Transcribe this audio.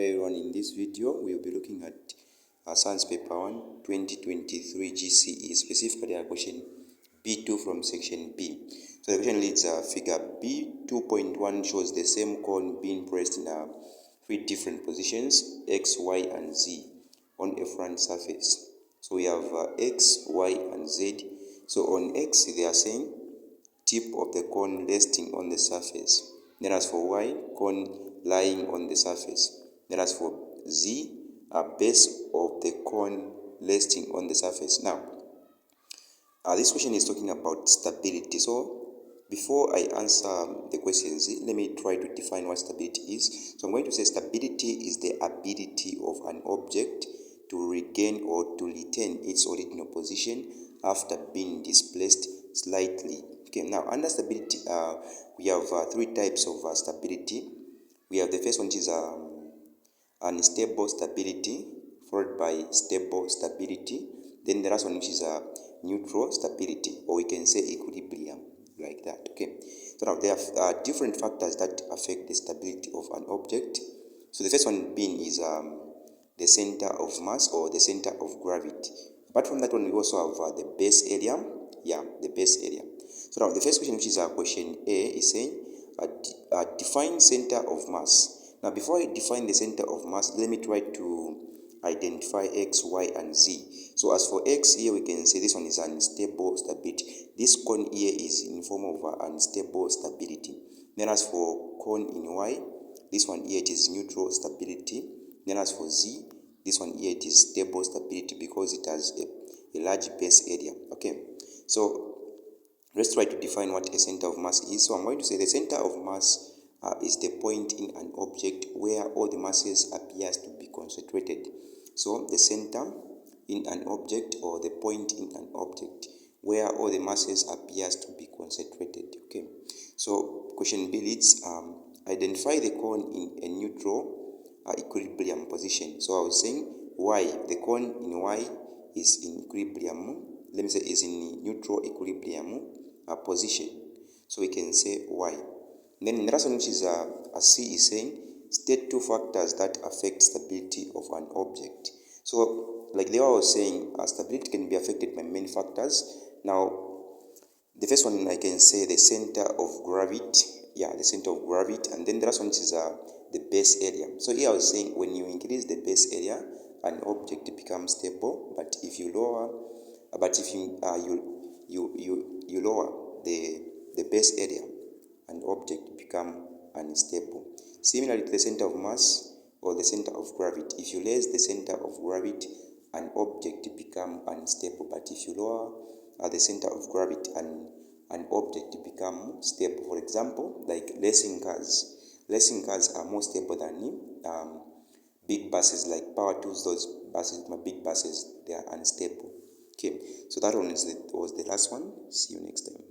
everyone, in this video we will be looking at Science Paper 1 2023 GCE, specifically a question B2 from section B. So the question reads figure B 2.1 shows the same cone being pressed in three different positions, X, Y and Z on a front surface. So we have X, Y and Z. So on X they are saying tip of the cone resting on the surface. Then as for Y, cone lying on the surface. Then as for Z, a base of the cone resting on the surface. Now, this question is talking about stability. So before I answer the questions, let me try to define what stability is. So I'm going to say stability is the ability of an object to regain or to retain its original position after being displaced slightly. Okay, now under stability, we have three types of stability. We have the first one, which is unstable stability, followed by stable stability. Then the last one, which is neutral stability, or we can say equilibrium, like that. Okay. So now there are different factors that affect the stability of an object. So the first one being is the center of mass or the center of gravity. Apart from that one, we also have the base area. Yeah, the base area. So now the first question, which is question A, is saying define center of mass. Now before I define the center of mass, let me try to identify X, Y and Z. So as for X here, we can say this one is unstable stability. This cone here is in form of unstable stability. Then as for cone in Y, this one here, it is neutral stability. Then as for Z, this one here, it is stable stability because it has a large base area. Okay, so let's try to define what a center of mass is. So I'm going to say the center of mass is the point in an object where all the masses appears to be concentrated. So the center in an object, or the point in an object where all the masses appears to be concentrated. Okay, so question B reads identify the cone in a neutral equilibrium position. So I was saying Y, the cone in Y is in equilibrium, let me say is in neutral equilibrium position. So we can say Y. Then the last one, which is a C, is saying state two factors that affect stability of an object. So like the way I was saying, stability can be affected by many factors. Now the first one, I can say the center of gravity. Yeah, the center of gravity. And then the last one, which is the base area. So here I was saying when you increase the base area, an object becomes stable. But if you lower, you lower the base area, an object become unstable. Similarly to the center of mass or the center of gravity, if you raise the center of gravity, an object become unstable. But if you lower the center of gravity, an object become stable. For example, like racing cars. Racing cars are more stable than big buses like power tools. Those buses, my big buses, they are unstable. Okay, so that one was the last one. See you next time.